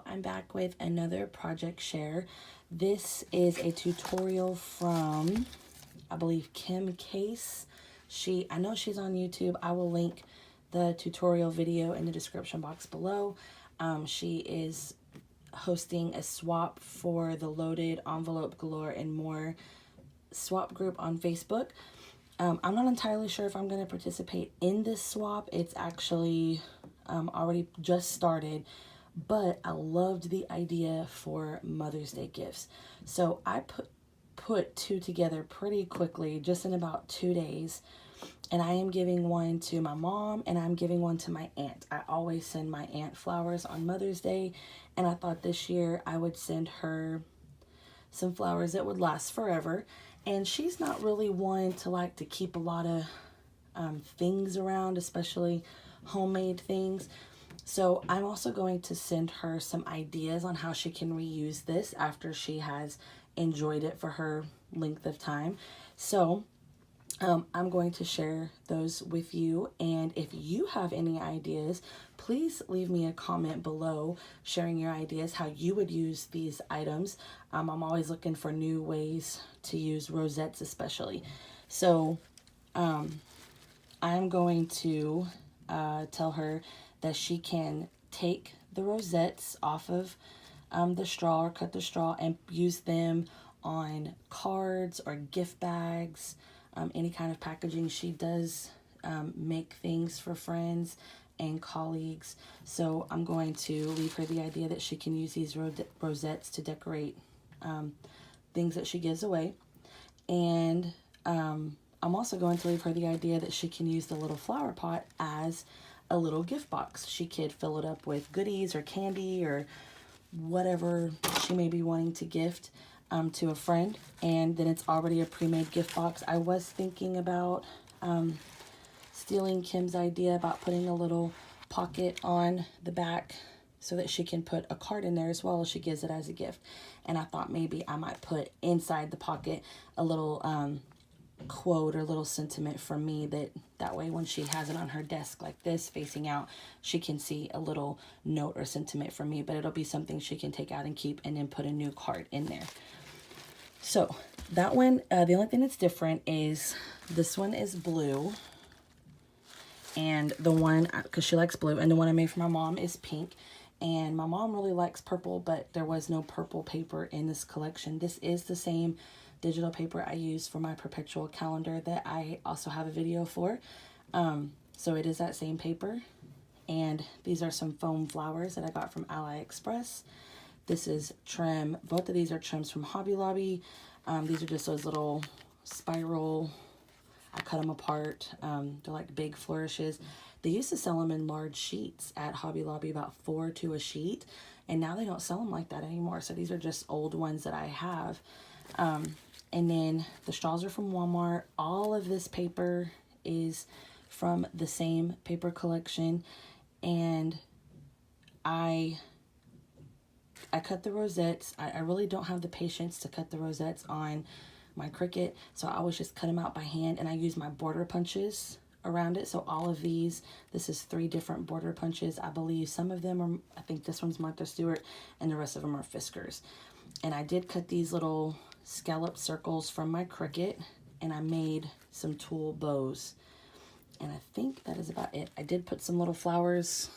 I'm back with another project share. This is a tutorial from, I believe, Kim Case. I know she's on YouTube. I will link the tutorial video in the description box below. She is hosting a swap for the Loaded Envelope Galore and More swap group on Facebook. I'm not entirely sure if I'm going to participate in this swap. It's actually already just started, but I loved the idea for Mother's Day gifts. So I put two together pretty quickly, just in about 2 days. And I am giving one to my mom and I'm giving one to my aunt. I always send my aunt flowers on Mother's Day, and I thought this year I would send her some flowers that would last forever. And she's not really one to like to keep a lot of things around, especially homemade things. So I'm also going to send her some ideas on how she can reuse this after she has enjoyed it for her length of time. So I'm going to share those with you, and if you have any ideas, please leave me a comment below sharing your ideas, how you would use these items. I'm always looking for new ways to use rosettes especially. So I'm going to tell her that she can take the rosettes off of the straw, or cut the straw and use them on cards or gift bags, any kind of packaging. She does make things for friends and colleagues. So I'm going to leave her the idea that she can use these rosettes to decorate things that she gives away. And I'm also going to leave her the idea that she can use the little flower pot as a little gift box. She could fill it up with goodies or candy or whatever she may be wanting to gift to a friend, and then it's already a pre-made gift box. I was thinking about stealing Kim's idea about putting a little pocket on the back so that she can put a card in there as well as she gives it as a gift. And I thought maybe I might put inside the pocket a little quote or little sentiment from me, that way when she has it on her desk like this facing out, she can see a little note or sentiment from me, but it'll be something she can take out and keep and then put a new card in there. So that one, the only thing that's different is this one is blue, and the one, because she likes blue, and the one I made for my mom is pink. And my mom really likes purple, but there was no purple paper in this collection. This is the same digital paper I use for my perpetual calendar that I also have a video for. So it is that same paper. And these are some foam flowers that I got from AliExpress. This is trim. Both of these are trims from Hobby Lobby. These are just those little spiral, I cut them apart. They're like big flourishes. They used to sell them in large sheets at Hobby Lobby, about 4 to a sheet. And now they don't sell them like that anymore. So these are just old ones that I have. And then the straws are from Walmart. All of this paper is from the same paper collection. And I cut the rosettes. I really don't have the patience to cut the rosettes on my Cricut, so I always just cut them out by hand, and I use my border punches around it. So all of these, this is 3 different border punches. I believe some of them are, I think this one's Martha Stewart, and the rest of them are Fiskars. And I did cut these little scallop circles from my Cricut, and I made some tulle bows. And I think that is about it. I did put some little flowers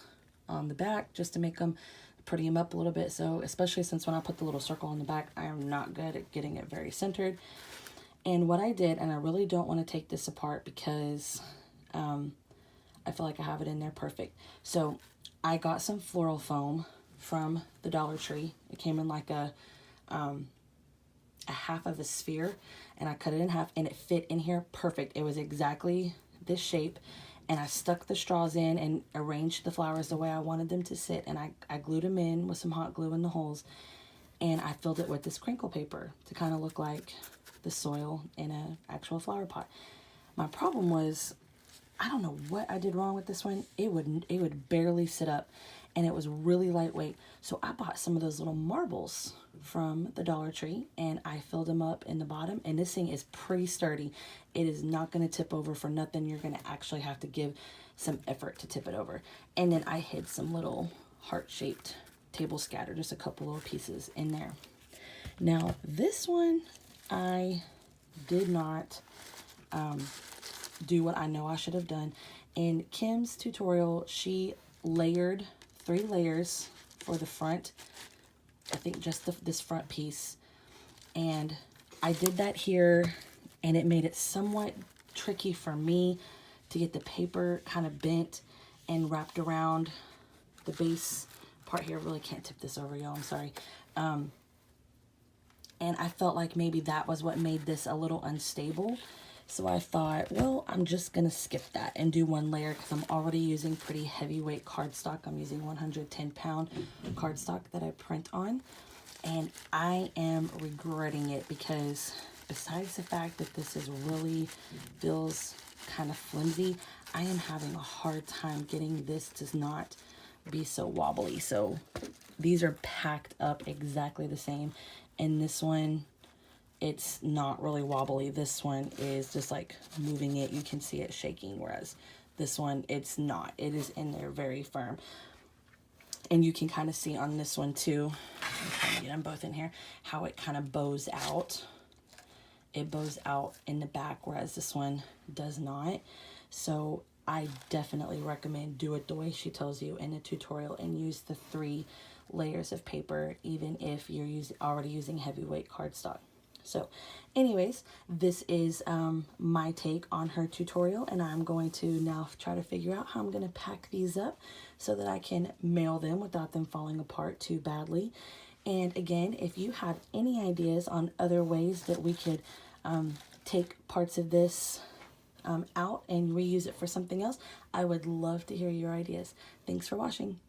on the back just to make them, pretty them up a little bit. So especially since when I put the little circle on the back, I am not good at getting it very centered. And what I did, and I really don't want to take this apart because I feel like I have it in there perfect. So I got some floral foam from the Dollar Tree. It came in like a half of a sphere, and I cut it in half, and it fit in here perfect. It was exactly this shape. And I stuck the straws in and arranged the flowers the way I wanted them to sit. And I glued them in with some hot glue in the holes. And I filled it with this crinkle paper to kind of look like the soil in an actual flower pot. My problem was, I don't know what I did wrong with this one. It would barely sit up, and it was really lightweight. So I bought some of those little marbles from the Dollar Tree, and I filled them up in the bottom, and this thing is pretty sturdy. It is not going to tip over for nothing. You're going to actually have to give some effort to tip it over. And then I hid some little heart-shaped table scatter, just a couple little pieces in there. Now this one, I did not do what I know I should have done. In Kim's tutorial, she layered 3 layers for the front. I think just this front piece. And I did that here, and it made it somewhat tricky for me to get the paper kind of bent and wrapped around the base part here. I really can't tip this over, y'all. I'm sorry. And I felt like maybe that was what made this a little unstable. So I thought, well, I'm just going to skip that and do 1 layer because I'm already using pretty heavyweight cardstock. I'm using 110-pound cardstock that I print on. And I am regretting it because besides the fact that this is really feels kind of flimsy, I am having a hard time getting this to not be so wobbly. So these are packed up exactly the same. And this one, it's not really wobbly. This one is just like moving it. You can see it shaking, whereas this one, it's not. It is in there very firm. And you can kind of see on this one too, I'm trying to get them both in here, how it kind of bows out. It bows out in the back, whereas this one does not. So I definitely recommend do it the way she tells you in the tutorial and use the 3 layers of paper, even if you're already using heavyweight cardstock. So anyways, this is my take on her tutorial, and I'm going to now try to figure out how I'm going to pack these up so that I can mail them without them falling apart too badly. And again, if you have any ideas on other ways that we could take parts of this out and reuse it for something else, I would love to hear your ideas. Thanks for watching.